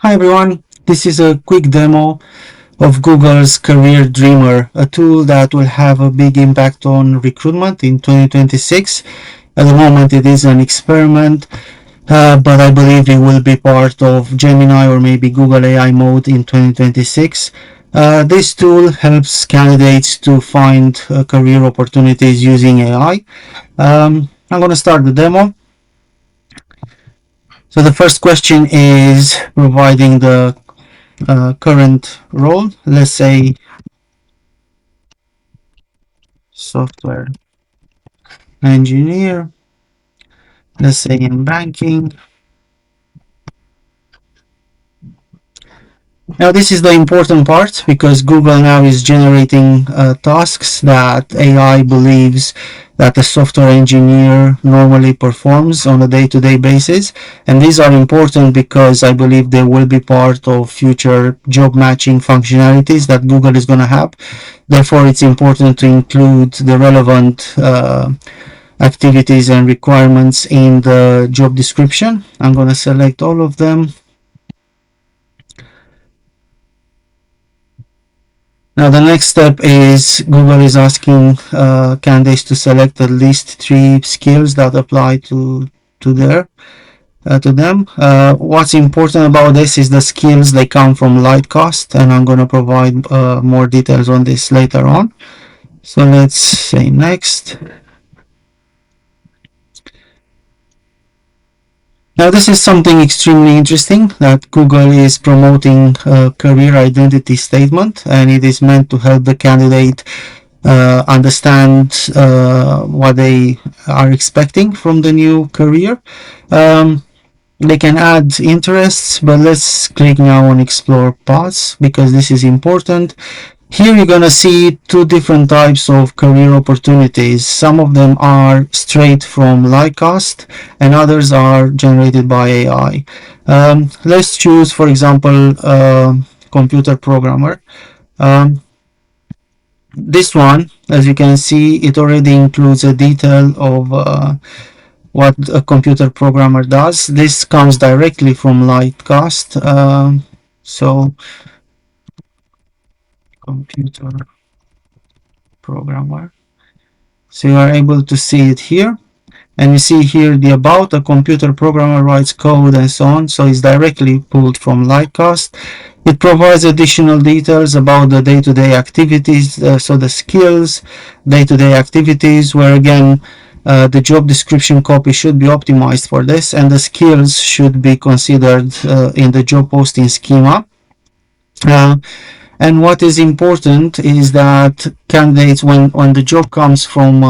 Hi everyone, this is a quick demo of Google's Career Dreamer, a tool that will have a big impact on recruitment in 2026. At the moment it is an experiment, but I believe it will be part of Gemini or maybe Google AI mode in 2026. This tool helps candidates to find career opportunities using AI. I'm going to start the demo. So the first question is providing the current role, let's say software engineer, let's say in banking. Now this is the important part because Google now is generating tasks that AI believes that a software engineer normally performs on a day-to-day basis, and these are important because I believe they will be part of future job matching functionalities that Google is going to have. Therefore it's important to include the relevant activities and requirements in the job description. I'm going to select all of them. Now the next step is Google is asking candidates to select at least 3 skills that apply to them. What's important about this is the skills, they come from Lightcast, and I'm going to provide more details on this later on. So let's say next. Now this is something extremely interesting, that Google is promoting a career identity statement, and it is meant to help the candidate understand what they are expecting from the new career. They can add interests, but let's click now on explore paths because this is important. Here you're gonna see 2 different types of career opportunities. Some of them are straight from Lightcast and others are generated by AI. Let's choose, for example, computer programmer. This one, as you can see, it already includes a detail of what a computer programmer does. This comes directly from Lightcast. So computer programmer. So you are able to see it here, and you see here the about, a computer programmer writes code and so on. So it's directly pulled from Lightcast. It provides additional details about the day-to-day activities, so the skills, day-to-day activities, where again the job description copy should be optimized for this, and the skills should be considered in the job posting schema. And what is important is that candidates, when the job comes from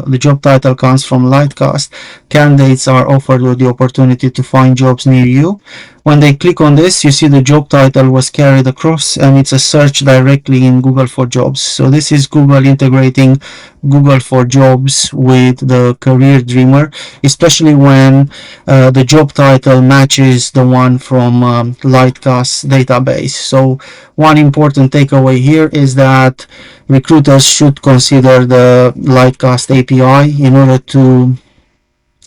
the job title comes from Lightcast, candidates are offered with the opportunity to find jobs near you. When they click on this, you see the job title was carried across, and it's a search directly in Google for Jobs. So this is Google integrating Google for Jobs with the Career Dreamer, especially when the job title matches the one from Lightcast database. So one important takeaway here is that recruiters should consider the Lightcast API in order to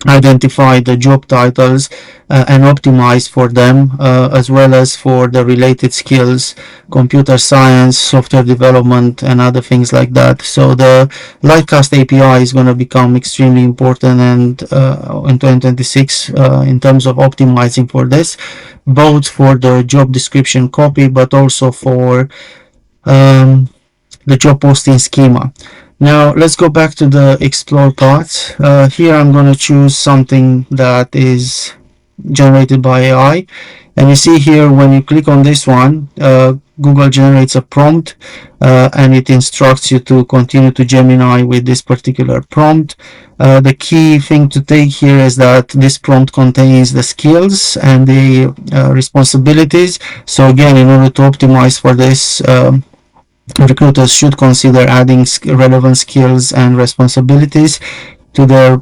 identify the job titles and optimize for them, as well as for the related skills, computer science, software development, and other things like that. So the Lightcast API is going to become extremely important, and in 2026 in terms of optimizing for this, both for the job description copy but also for the job posting schema. Now let's go back to the explore part. Here I'm going to choose something that is generated by AI, and you see here when you click on this one, Google generates a prompt and it instructs you to continue to Gemini with this particular prompt. The key thing to take here is that this prompt contains the skills and the responsibilities. So again, in order to optimize for this, recruiters should consider adding relevant skills and responsibilities to their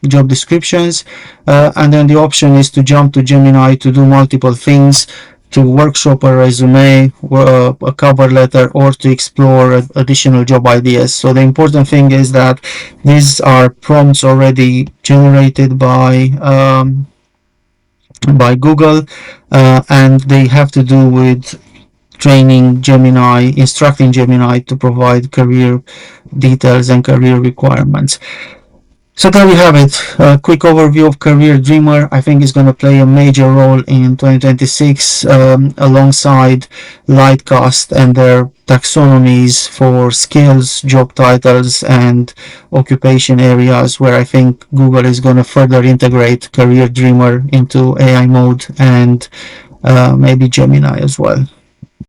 job descriptions, and then the option is to jump to Gemini to do multiple things, to workshop a resume, a cover letter, or to explore additional job ideas. So the important thing is that these are prompts already generated by by Google, and they have to do with training Gemini, instructing Gemini to provide career details and career requirements. So there you have it. A quick overview of Career Dreamer. I think is going to play a major role in 2026 alongside Lightcast and their taxonomies for skills, job titles, and occupation areas, where I think Google is going to further integrate Career Dreamer into AI mode and maybe Gemini as well.